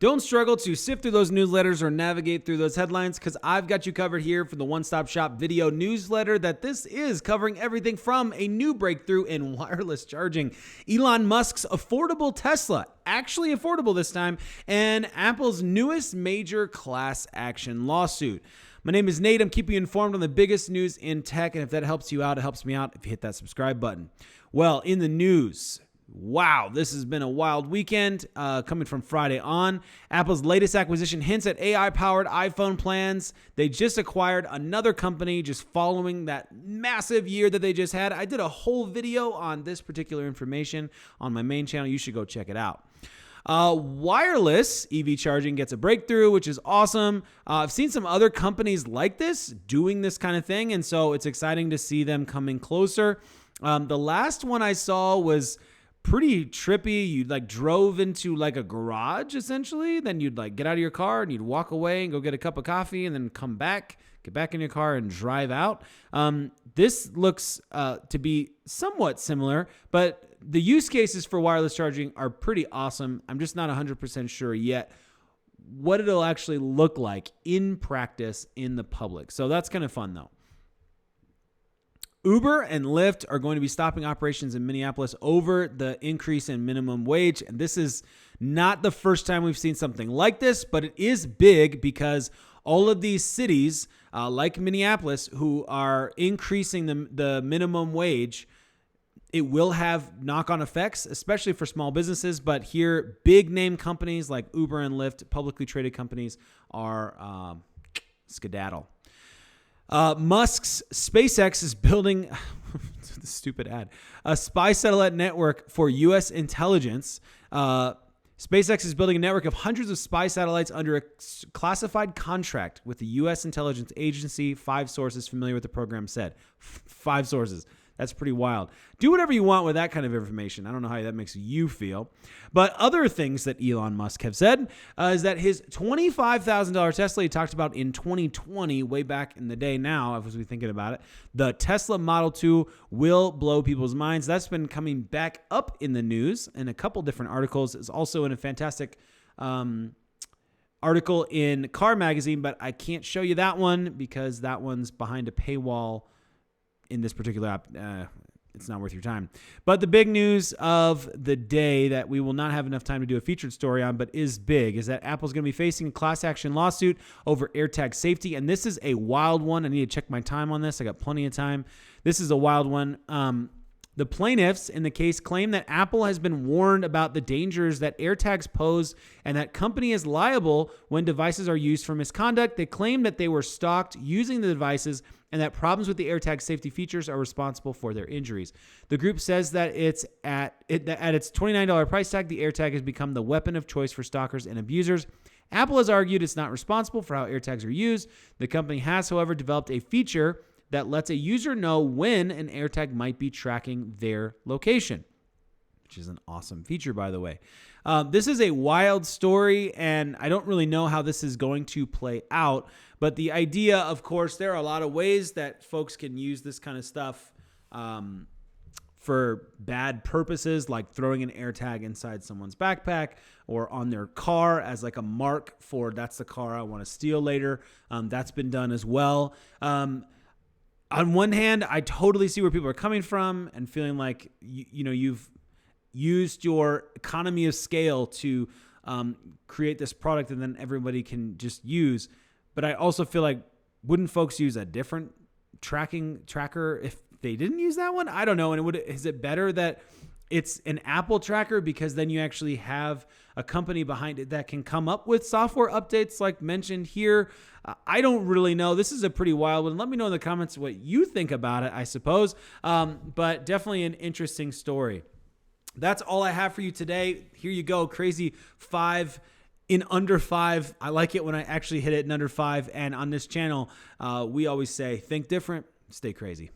Don't struggle to sift through those newsletters or navigate through those headlines, because I've got you covered here for the one-stop shop video newsletter that this is, covering everything from a new breakthrough in wireless charging, Elon Musk's affordable Tesla, actually affordable this time, and Apple's newest major class action lawsuit. My name is Nate. I'm keeping you informed on the biggest news in tech, and if that helps you out, it helps me out if you hit that subscribe button. Well, in the news, wow, this has been a wild weekend coming from Friday on. Apple's latest acquisition hints at AI-powered iPhone plans. They just acquired another company just following that massive year that they just had. I did a whole video on this particular information on my main channel. You should go check it out. Wireless EV charging gets a breakthrough, which is awesome. I've seen some other companies like this doing this kind of thing, and so it's exciting to see them coming closer. The last one I saw was pretty trippy. You drove into a garage essentially, then you'd get out of your car and you'd walk away and go get a cup of coffee and then come back, get back in your car and drive out. This looks to be somewhat similar, but the use cases for wireless charging are pretty awesome. I'm just not 100% sure yet what it'll actually look like in practice in the public. So that's kind of fun though. Uber and Lyft are going to be stopping operations in Minneapolis over the increase in minimum wage. And this is not the first time we've seen something like this, but it is big because all of these cities, like Minneapolis, who are increasing the minimum wage, it will have knock-on effects, especially for small businesses. But here, big name companies like Uber and Lyft, publicly traded companies, are skedaddle. Musk's SpaceX is building stupid ad, a spy satellite network for U.S. intelligence. SpaceX is building a network of hundreds of spy satellites under a classified contract with the U.S. intelligence agency. 5 sources familiar with the program said. 5 sources. That's pretty wild. Do whatever you want with that kind of information. I don't know how that makes you feel. But other things that Elon Musk have said is that his $25,000 Tesla he talked about in 2020, way back in the day now, as we thinking about it, the Tesla Model 2 will blow people's minds. That's been coming back up in the news in a couple different articles. It's also in a fantastic article in Car Magazine, but I can't show you that one because that one's behind a paywall in this particular app. It's not worth your time. But the big news of the day that we will not have enough time to do a featured story on, but is big, is that Apple's going to be facing a class action lawsuit over AirTag safety. And this is a wild one. I need to check my time on this. I got plenty of time. This is a wild one. The plaintiffs in the case claim that Apple has been warned about the dangers that AirTags pose and that company is liable when devices are used for misconduct. They claim that they were stalked using the devices and that problems with the AirTag safety features are responsible for their injuries. The group says that at its $29 price tag, the AirTag has become the weapon of choice for stalkers and abusers. Apple has argued it's not responsible for how AirTags are used. The company has, however, developed a feature that lets a user know when an AirTag might be tracking their location, which is an awesome feature, by the way. This is a wild story, and I don't really know how this is going to play out. But the idea, of course, there are a lot of ways that folks can use this kind of stuff for bad purposes, like throwing an AirTag inside someone's backpack or on their car as a mark for that's the car I want to steal later. That's been done as well. On one hand, I totally see where people are coming from and feeling like you've used your economy of scale to create this product and then everybody can just use. But I also feel like, wouldn't folks use a different tracker if they didn't use that one? I don't know. And is it better that it's an Apple tracker because then you actually have a company behind it that can come up with software updates like mentioned here? I don't really know. This is a pretty wild one. Let me know in the comments what you think about it, I suppose. But definitely an interesting story. That's all I have for you today. Here you go. Crazy 5 in under 5. I like it when I actually hit it in under 5. And on this channel, we always say, think different, stay crazy.